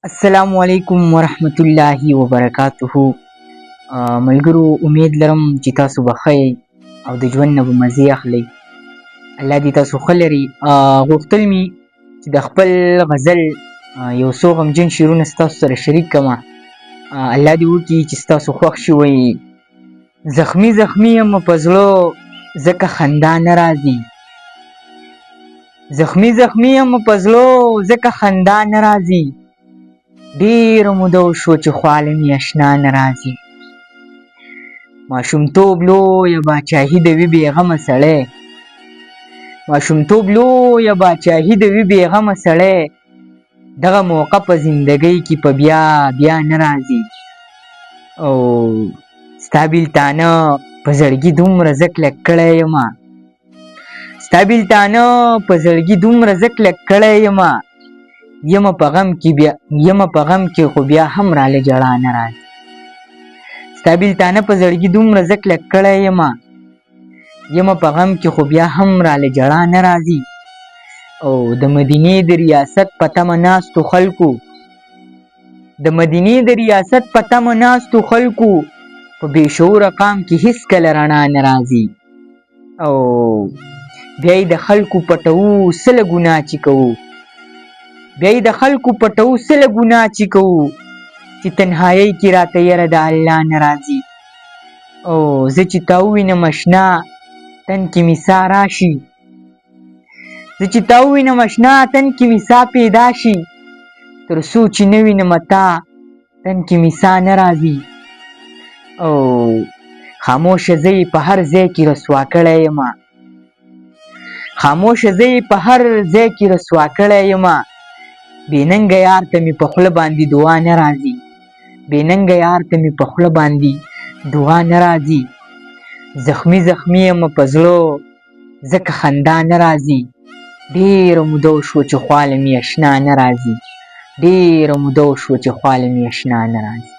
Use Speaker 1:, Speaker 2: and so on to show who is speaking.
Speaker 1: السلام علیکم ورحمت الله وبرکاته. ملګرو، امید لرم چې تاسو به ښه او د ژوند نه به مزې اخلئ. الله دې تاسو ښه لري. غوښتل مې چې د خپل غزل یو څو غمجن شعرونه ستاسو سره شریک کړمه. الله دې وکړي چې ستاسو خوښ شي. وایي زخمي زخمي یم په زړه ځکه خندا نه راځي، زخمي زخمي یم په زړه ځکه خندا نه راځي، ډېره موده وشوه چې خواله مې اشنا نه راځي. ماشومتوب لویه باچاهي د وي بېغمه سړی، ماشومتوب لویه باچاهي د وي بېغمه سړی، دغه موقع په زندګۍ کې په بیا بیا نه راځي. او ستا بېلتانه په زړګي دومره زه کلک کړی یمه، ستا بېلتانه په زړګي دومره زه کلک کړی یمه، یمه په غم کې خو بیا هم راله ژړا نه راځي. ستا بېلتانه په زړګي دومره زه کلک کړی یمه، یمه په غم کې خو بیا هم راله ژړا نه راځي. او د مدینې د ریاست په تمه ناستو خلکو، د مدینې د ریاست په تمه ناستو خلکو، په بې شعوره قام کې هېڅکله رڼا نه راځي. او بیا یې د خلکو پټوو څه له ګناه چې کوو، بیا یې د خلکو پټوو څه له ګناه چې کوو، چې تنهایۍ کې راته یره د الله نه راځي. او زه چې تا ووینم اشنا تن کې مې سا راشي، زه چې تا ووینم اشنا تن کې مې سا پیدا شي، تر څو چې نه وینم تا تن کې مې سا نه راځي. او خاموشه زه یې په هر ځای کې رسوا کړی یمه، خاموشه زه یې په هر ځای کې رسوا کړی یمه، بې ننګه یار ته مې په خوله باندې دعا نه راځي، بې ننګه یار ته مې په خوله باندې دعا نه راځي. زخمي زخمي یم په زړه ځکه خندا نه راځي، ډېره موده وشوه چې خواله مې اشنا نه راځي، ډېره موده وشوه چې خواله مې اشنا نه راځي.